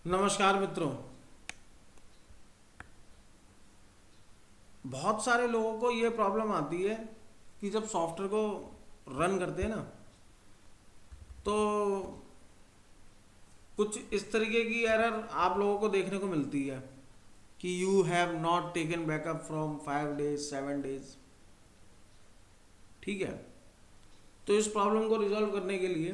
नमस्कार मित्रों। बहुत सारे लोगों को ये प्रॉब्लम आती है कि जब सॉफ्टवेयर को रन करते हैं ना, तो कुछ इस तरीके की एरर आप लोगों को देखने को मिलती है कि you have not taken backup from 5 days 7 days. ठीक है, तो इस प्रॉब्लम को रिजॉल्व करने के लिए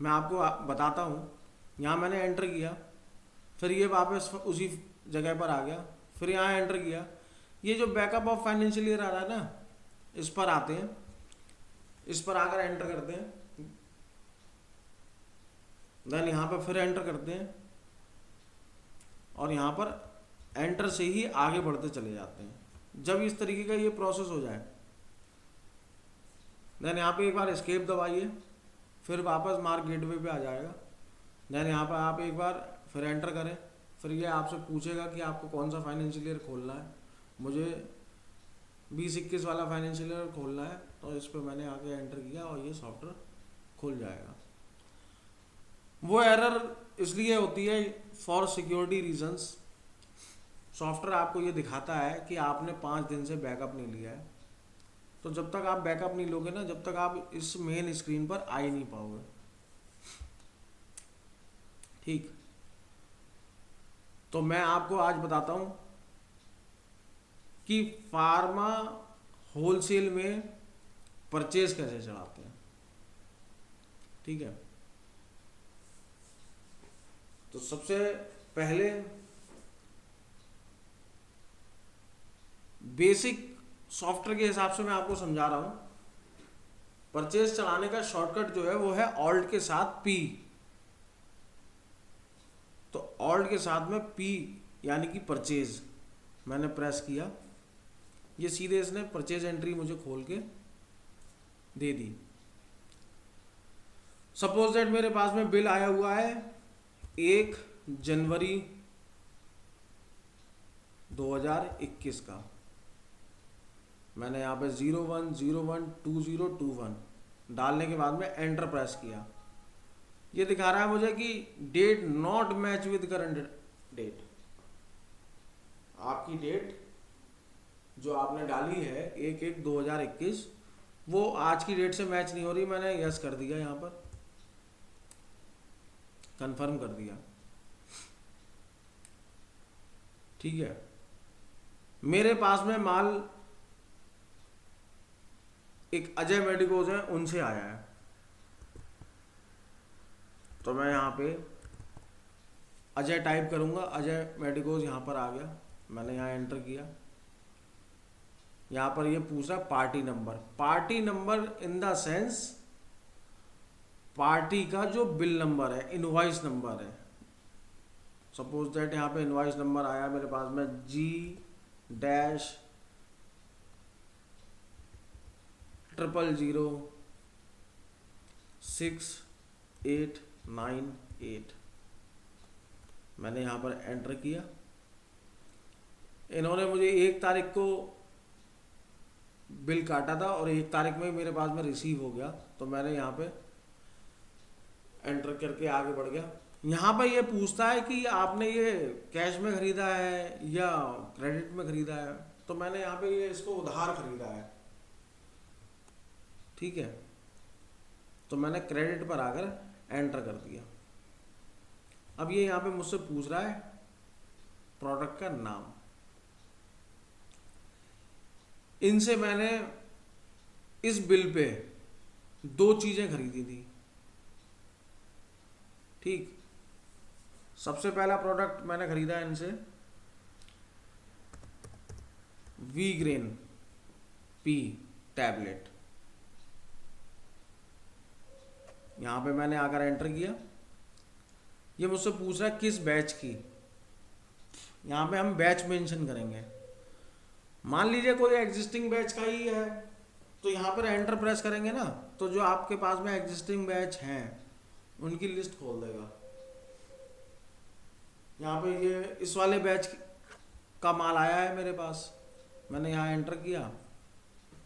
मैं आपको बताता हूँ। यहाँ मैंने एंटर किया, फिर ये वापस उसी जगह पर आ गया, फिर यहाँ एंटर किया। ये जो बैकअप ऑफ फाइनेंशियल ईयर आ रहा है ना, इस पर आते हैं, इस पर आकर एंटर करते हैं, देन यहाँ पर फिर एंटर करते हैं और यहाँ पर एंटर से ही आगे बढ़ते चले जाते हैं। जब इस तरीके का ये प्रोसेस हो जाए, देन यहाँ पे एक बार एस्केप दबाइए, फिर वापस मार्क गेटवे पे आ जाएगा। देन यहाँ पर आप एक बार फिर एंटर करें, फिर ये आपसे पूछेगा कि आपको कौन सा फाइनेंशियल ईयर खोलना है। मुझे 2021 वाला फाइनेंशियल ईयर खोलना है, तो इस पर मैंने आके एंटर किया और ये सॉफ्टवेयर खुल जाएगा। वो एरर इसलिए होती है फॉर सिक्योरिटी रीजंस। सॉफ्टवेयर आपको ये दिखाता है कि आपने 5 दिन से बैकअप नहीं लिया है, तो जब तक आप बैकअप नहीं लोगे ना, जब तक आप इस मेन स्क्रीन पर आ ही नहीं पाओगे। ठीक, तो मैं आपको आज बताता हूं कि फार्मा होलसेल में परचेज कैसे चढ़ाते हैं। ठीक है, तो सबसे पहले बेसिक सॉफ्टवेयर के हिसाब से मैं आपको समझा रहा हूं। परचेज चलाने का शॉर्टकट जो है वो है ऑल्ट के साथ पी। तो ऑल्ट के साथ में पी यानी कि परचेज मैंने प्रेस किया, ये सीधे इसने परचेज एंट्री मुझे खोल के दे दी। सपोज दैट मेरे पास में बिल आया हुआ है 1 जनवरी 2021 का। मैंने यहाँ पे 01012021 डालने के बाद में एंटर प्रेस किया। ये दिखा रहा है मुझे कि date not match with current date. आपकी डेट जो आपने डाली है 1/1/2021 वो आज की डेट से मैच नहीं हो रही। मैंने यस कर दिया, यहाँ पर कंफर्म कर दिया। ठीक है, मेरे पास में माल एक अजय मेडिकोज है, उनसे आया है, तो मैं यहाँ पे अजय टाइप करूँगा। अजय मेडिकोज यहाँ पर आ गया, मैंने यहाँ एंटर किया। यहाँ पर ये पूछ रहा party number. Party number in the sense party का जो बिल नंबर है, इनवॉइस नंबर है। सपोज दैट यहाँ पे इनवॉइस नंबर आया मेरे पास में G000698। मैंने यहाँ पर एंटर किया। इन्होंने मुझे 1 तारीख को बिल काटा था और 1 तारीख में मेरे पास में रिसीव हो गया, तो मैंने यहाँ पे एंटर करके आगे बढ़ गया। यहाँ पर ये पूछता है कि आपने ये कैश में खरीदा है या क्रेडिट में खरीदा है, तो मैंने यहाँ पे ये इसको उधार खरीदा है। ठीक है, तो मैंने क्रेडिट पर आकर एंटर कर दिया। अब ये यहाँ पे मुझसे पूछ रहा है प्रोडक्ट का नाम। इनसे मैंने इस बिल पे 2 चीजें खरीदी थी। ठीक, सबसे पहला प्रोडक्ट मैंने खरीदा है इनसे वीग्रेन पी टैबलेट। यहां पे मैंने आकर एंटर किया। ये मुझसे पूछ रहा है किस बैच की। यहां पे हम बैच मेंशन करेंगे। मान लीजिए कोई एग्जिस्टिंग बैच का ही है, तो यहाँ पर एंटर प्रेस करेंगे ना, तो जो आपके पास में एग्जिस्टिंग बैच हैं उनकी लिस्ट खोल देगा। यहाँ पे ये इस वाले बैच का माल आया है मेरे पास, मैंने यहाँ एंटर किया,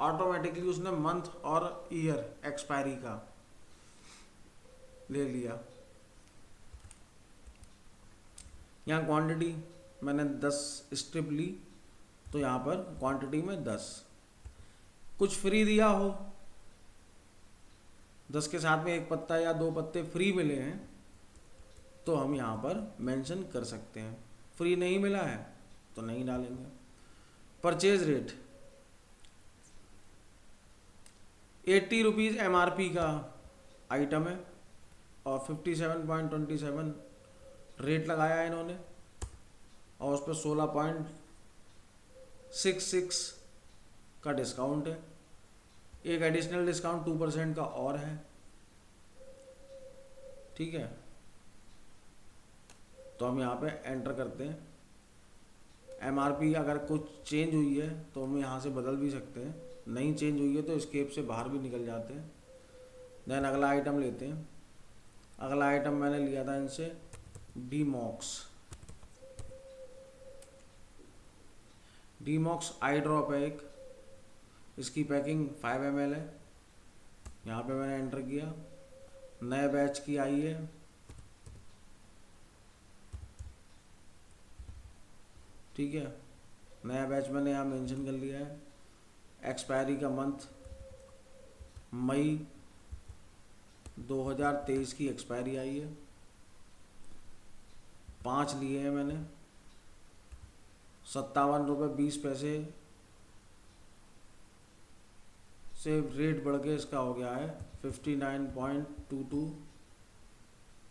ऑटोमेटिकली उसने मंथ और ईयर एक्सपायरी का ले लिया। यहाँ क्वांटिटी मैंने 10 स्ट्रिप ली, तो यहाँ पर क्वांटिटी में 10। कुछ फ्री दिया हो, 10 के साथ में एक पत्ता या 2 पत्ते फ्री मिले हैं, तो हम यहाँ पर मेंशन कर सकते हैं। फ्री नहीं मिला है तो नहीं डालेंगे। परचेज रेट 80 रुपीज़ MRP का आइटम है और 57.27 रेट लगाया है इन्होंने, और उस पर 16.66 का डिस्काउंट है। एक एडिशनल डिस्काउंट 2% का और है। ठीक है, तो हम यहाँ पे एंटर करते हैं। MRP अगर कुछ चेंज हुई है तो हम यहाँ से बदल भी सकते हैं, नहीं चेंज हुई है तो स्केप से बाहर भी निकल जाते हैं। देन अगला आइटम लेते हैं। अगला आइटम मैंने लिया था इनसे डीमॉक्स आई ड्रॉप है एक, इसकी पैकिंग 5 ml है। यहाँ पे मैंने एंटर किया, नए बैच की आई है। ठीक है, नया बैच मैंने यहाँ मेंशन कर लिया है। एक्सपायरी का मंथ मई 2023 की एक्सपायरी आई है। 5 लिए हैं मैंने, 57 रुपये 20 पैसे से रेट बढ़ के इसका हो गया है 59.22,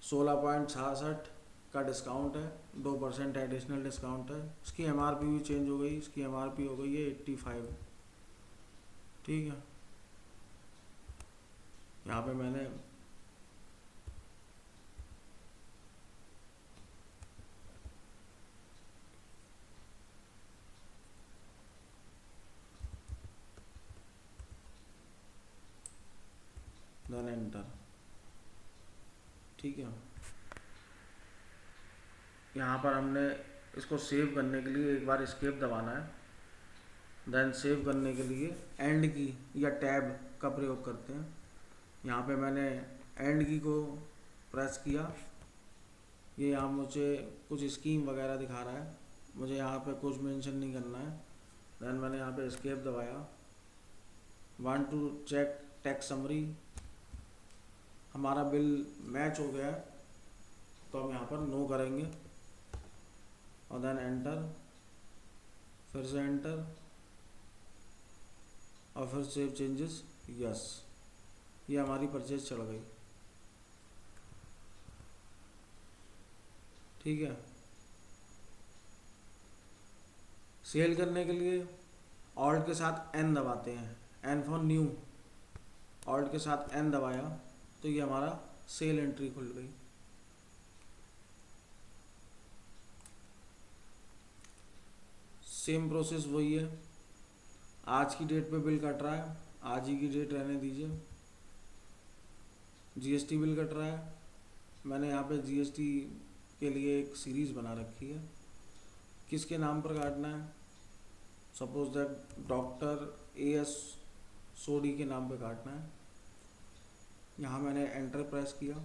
16.66 का डिस्काउंट है, 2% एडिशनल डिस्काउंट है। इसकी MRP भी चेंज हो गई, इसकी MRP हो गई है 85। ठीक है, यहाँ पे मैंने देन एंटर। ठीक है, यहाँ पर हमने इसको सेव करने के लिए एक बार एस्केप दबाना है। देन सेव करने के लिए एंड की या टैब का प्रयोग करते हैं। यहाँ पे मैंने एंड की को प्रेस किया। ये यहाँ मुझे कुछ स्कीम वगैरह दिखा रहा है, मुझे यहाँ पे कुछ मेंशन नहीं करना है। देन मैंने यहाँ पे एस्केप दबाया। Want to check tax summary, हमारा बिल मैच हो गया है तो हम यहाँ पर नो करेंगे और देन एंटर, फिर से एंटर और फिर सेव चेंजेस यस। ये हमारी परचेज चढ़ गई। ठीक है, सेल करने के लिए ऑल्ट के साथ N दबाते हैं, N फॉर न्यू। ऑल्ट के साथ N दबाया तो ये हमारा सेल एंट्री खुल गई। सेम प्रोसेस वही है। आज की डेट पे बिल कट रहा है, आज ही की डेट रहने दीजिए। GST बिल कट रहा है, मैंने यहाँ पे GST के लिए एक सीरीज़ बना रखी है। किसके नाम पर काटना है, सपोज दैट डॉक्टर AS सोडी के नाम पे काटना है। यहाँ मैंने एंटर प्रेस किया।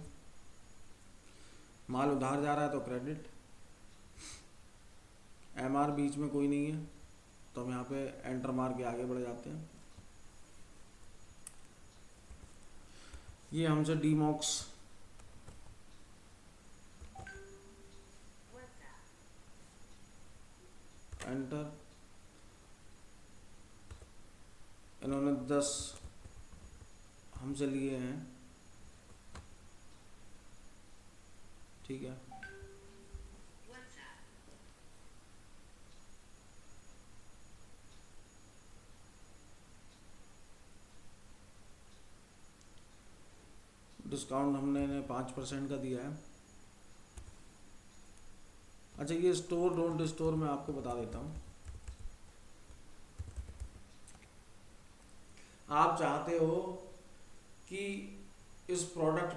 माल उधार जा रहा है तो क्रेडिट, MR बीच में कोई नहीं है तो हम यहाँ पे एंटर मार के आगे बढ़ जाते हैं। ये हमसे डीमॉक्स एंटर, इन्होंने 10 हमसे लिए हैं। ठीक है, डिस्काउंट हमने इन्हें 5% का दिया है। अच्छा, ये स्टोर डोंट स्टोर मैं आपको बता देता हूँ। आप चाहते हो कि इस प्रोडक्ट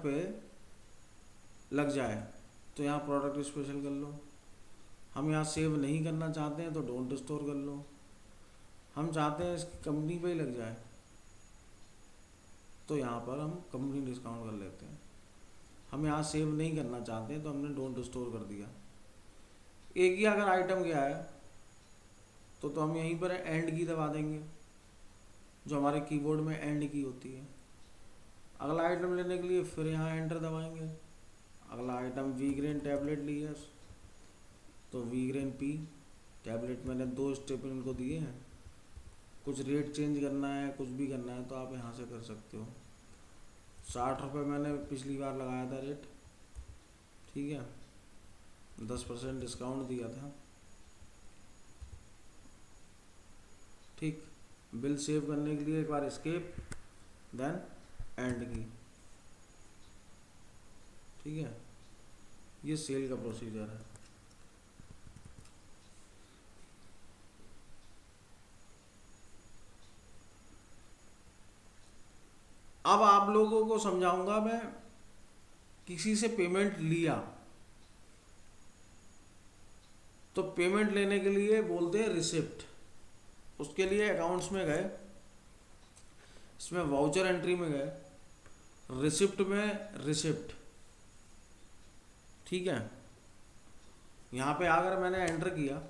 पे लग जाए तो यहाँ प्रोडक्ट स्पेशल कर लो। हम यहाँ सेव नहीं करना चाहते हैं तो डोंट स्टोर कर लो। हम चाहते हैं इसकी कंपनी पे ही लग जाए तो यहाँ पर हम कंपनी डिस्काउंट कर लेते हैं। हम यहाँ सेव नहीं करना चाहते हैं तो हमने डोंट स्टोर कर दिया। एक ही अगर आइटम गया है तो हम यहीं पर एंड की दबा देंगे, जो हमारे कीबोर्ड में एंड की होती है। अगला आइटम लेने के लिए फिर यहाँ एंटर दबाएंगे। अगला आइटम वी ग्रेन टैबलेट ली है तो वी ग्रेन पी टैबलेट मैंने 2 स्टेप इनको दिए हैं। कुछ रेट चेंज करना है, कुछ भी करना है तो आप यहाँ से कर सकते हो। 60 रुपये मैंने पिछली बार लगाया था रेट, ठीक है, 10% डिस्काउंट दिया था, ठीक। बिल सेव करने के लिए एक बार एस्केप देन एंड की, ठीक है। ये सेल का प्रोसीजर है। अब आप लोगों को समझाऊंगा मैं, किसी से पेमेंट लिया तो पेमेंट लेने के लिए बोलते हैं रिसिप्ट। उसके लिए अकाउंट्स में गए, इसमें वाउचर एंट्री में गए, रिसिप्ट में रिसिप्ट, ठीक है। यहाँ पे अगर मैंने एंटर किया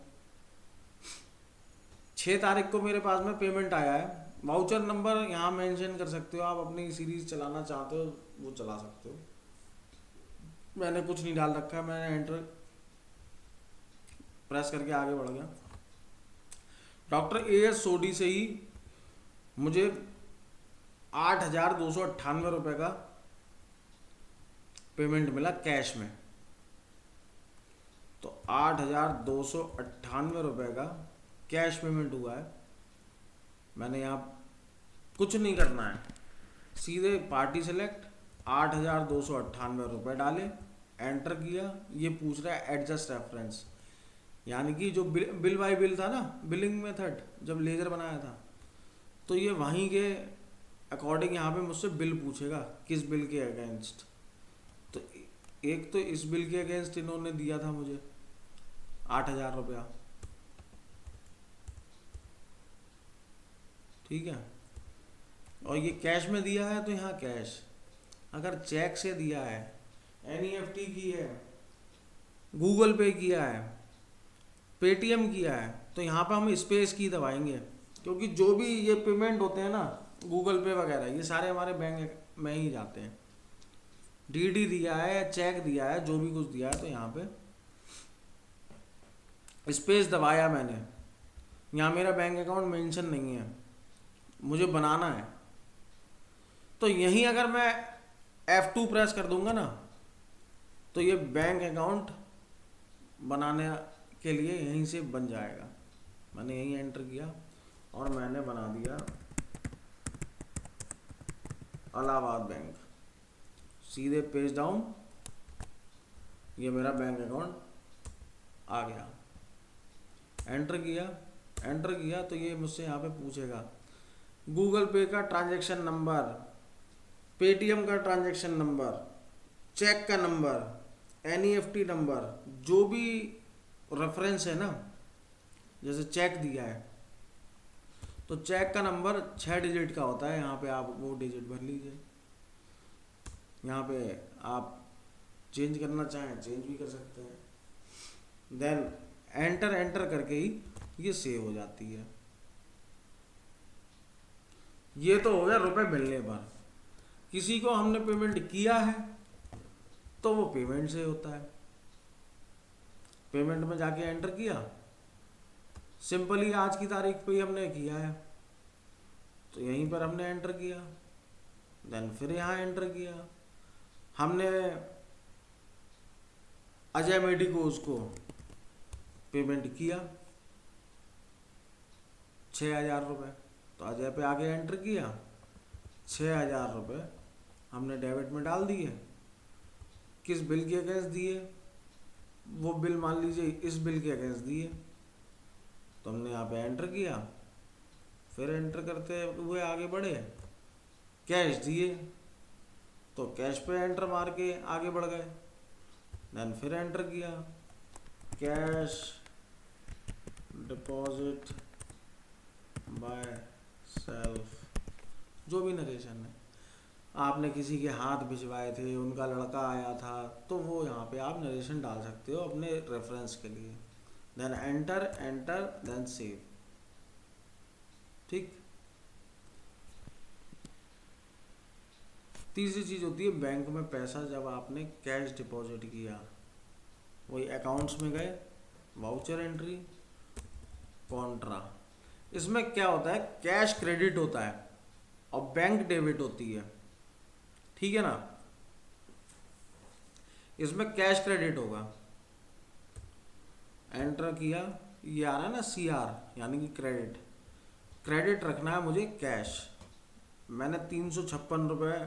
6 तारीख को मेरे पास में पेमेंट आया है, वाउचर नंबर यहाँ मेंशन कर सकते हो आप, अपनी सीरीज चलाना चाहते हो वो चला सकते हो। मैंने कुछ नहीं डाल रखा है, मैंने एंटर प्रेस करके आगे बढ़ गया। डॉक्टर AS सोडी से ही मुझे 8,298 रुपये का पेमेंट मिला कैश में। तो 8,298 रुपये का कैश पेमेंट हुआ है। मैंने यहाँ कुछ नहीं करना है, सीधे पार्टी सेलेक्ट 8,298 रुपये डाले, एंटर किया। ये पूछ रहा है एडजस्ट रेफरेंस, यानी कि जो बिल बाय बिल था ना, बिलिंग मेथड जब लेजर बनाया था, तो ये वहीं के अकॉर्डिंग यहाँ पे मुझसे बिल पूछेगा किस बिल के अगेंस्ट। तो एक तो इस बिल के अगेंस्ट इन्होंने दिया था मुझे 8,000 रुपया, ठीक है। और ये कैश में दिया है तो यहाँ कैश। अगर चेक से दिया है, NEFT की है, गूगल पे किया है, पेटीएम किया है, तो यहाँ पे हम स्पेस की दबाएंगे, क्योंकि जो भी ये पेमेंट होते हैं ना गूगल पे वगैरह, ये सारे हमारे बैंक में ही जाते हैं। DD दिया है, चेक दिया है, जो भी कुछ दिया है, तो यहाँ पे स्पेस दबाया मैंने। यहाँ मेरा बैंक अकाउंट मेंशन नहीं है, मुझे बनाना है। तो यहीं अगर मैं F2 प्रेस कर दूंगा ना, तो ये बैंक अकाउंट बनाने के लिए यहीं से बन जाएगा। मैंने यहीं एंटर किया और मैंने बना दिया इलाहाबाद बैंक। सीधे पेज डाउन, ये मेरा बैंक अकाउंट आ गया। एंटर किया तो ये मुझसे यहाँ पे पूछेगा गूगल पे का ट्रांजैक्शन नंबर, पेटीएम का ट्रांजैक्शन नंबर, चेक का नंबर, NEFT नंबर, जो भी रेफरेंस है ना। जैसे चेक दिया है तो चेक का नंबर 6 डिजिट का होता है, यहाँ पे आप वो डिजिट भर लीजिए। यहाँ पे आप चेंज करना चाहें चेंज भी कर सकते हैं। देन एंटर करके ही ये सेव हो जाती है। ये तो हो गया रुपए मिलने पर। किसी को हमने पेमेंट किया है तो वो पेमेंट से होता है। पेमेंट में जाके एंटर किया, सिंपली आज की तारीख पे ही हमने किया है तो यहीं पर हमने एंटर किया। देन फिर यहाँ एंटर किया, हमने अजय मेडिकोज को पेमेंट किया 6,000 रुपये, तो अजय पे आगे एंटर किया, 6,000 रुपये हमने डेबिट में डाल दिए। किस बिल के अगेंस्ट दिए, वो बिल मान लीजिए इस बिल के अगेंस्ट दिए, तो हमने यहाँ पे एंटर किया। फिर एंटर करते हुए आगे बढ़े, कैश दिए तो कैश पे एंटर मार के आगे बढ़ गए। देन फिर एंटर किया, कैश डिपॉजिट बाय सेल्फ, जो भी नरेशन है। आपने किसी के हाथ भिजवाए थे, उनका लड़का आया था, तो वो यहाँ पे आप नरेशन डाल सकते हो अपने रेफरेंस के लिए। Then enter enter then save. ठीक। तीसरी चीज़ होती है बैंक में पैसा जब आपने कैश डिपॉजिट किया, वही अकाउंट्स में गए, वाउचर एंट्री, कॉन्ट्रा। इसमें क्या होता है, कैश क्रेडिट होता है और बैंक डेबिट होती है, ठीक है ना। इसमें कैश क्रेडिट होगा, एंटर किया, ये आ रहा है ना CR यानी कि क्रेडिट, क्रेडिट रखना है मुझे कैश। मैंने 356 रुपये,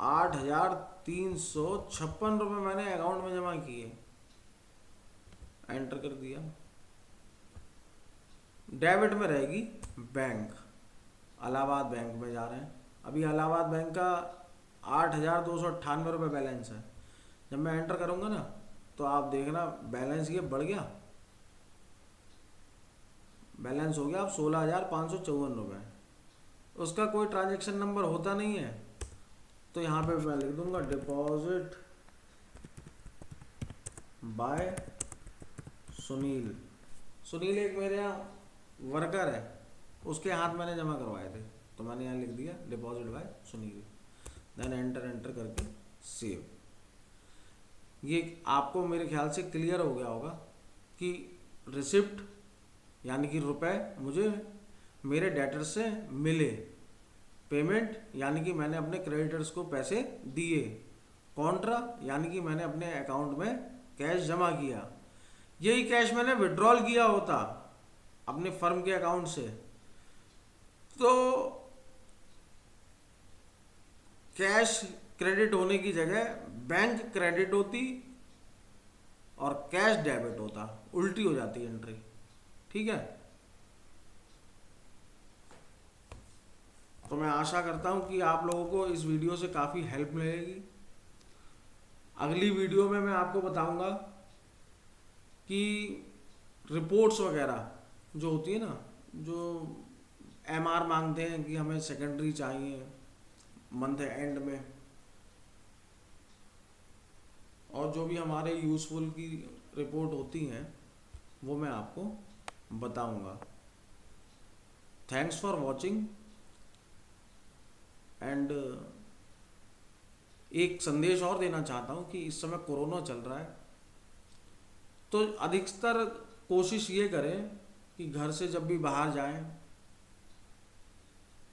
8,356 रुपये मैंने अकाउंट में जमा किए, एंटर कर दिया। डेबिट में रहेगी बैंक, इलाहाबाद बैंक में जा रहे हैं। अभी इलाहाबाद बैंक का 8,298 रुपये बैलेंस है। जब मैं एंटर करूँगा ना तो आप देखना बैलेंस ये बढ़ गया, बैलेंस हो गया अब 16,554 रुपये। उसका कोई ट्रांजैक्शन नंबर होता नहीं है, तो यहाँ पे मैं लिख दूंगा डिपॉजिट बाय सुनील। सुनील एक मेरे यहाँ वर्कर है, उसके हाथ मैंने जमा करवाए थे, तो मैंने यहाँ लिख दिया deposit by Sunil. Then enter enter करके सेव। ये आपको मेरे ख्याल से क्लियर हो गया होगा कि रिसिप्ट यानी कि रुपए मुझे मेरे डेटर से मिले, पेमेंट यानी कि मैंने अपने क्रेडिटर्स को पैसे दिए, कॉन्ट्रा यानी कि मैंने अपने अकाउंट में कैश जमा किया। यही कैश मैंने विड्रॉल किया होता अपने फर्म के अकाउंट से, तो कैश क्रेडिट होने की जगह बैंक क्रेडिट होती और कैश डेबिट होता, उल्टी हो जाती एंट्री, ठीक है। तो मैं आशा करता हूं कि आप लोगों को इस वीडियो से काफ़ी हेल्प मिलेगी। अगली वीडियो में मैं आपको बताऊंगा कि रिपोर्ट्स वगैरह जो होती है ना, जो MR मांगते हैं कि हमें सेकेंडरी चाहिए मंथ एंड में, और जो भी हमारे यूज़फुल की रिपोर्ट होती हैं वो मैं आपको बताऊंगा। Thanks for watching. एंड एक संदेश और देना चाहता हूँ कि इस समय कोरोना चल रहा है, तो अधिकतर कोशिश ये करें कि घर से जब भी बाहर जाएं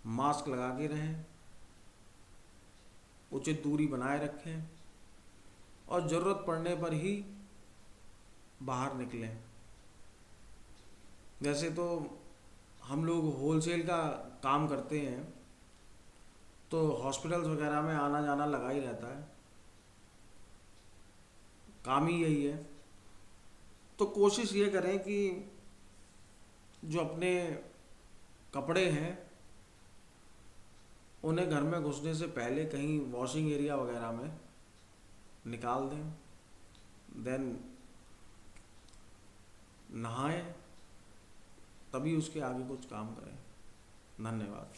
मास्क लगा के रहें, उचित दूरी बनाए रखें और ज़रूरत पड़ने पर ही बाहर निकलें। जैसे तो हम लोग होलसेल का काम करते हैं, तो हॉस्पिटल्स वगैरह में आना जाना लगा ही रहता है, काम ही यही है। तो कोशिश ये करें कि जो अपने कपड़े हैं उन्हें घर में घुसने से पहले कहीं वॉशिंग एरिया वगैरह में निकाल दें, देन नहाएं, तभी उसके आगे कुछ काम करें। धन्यवाद।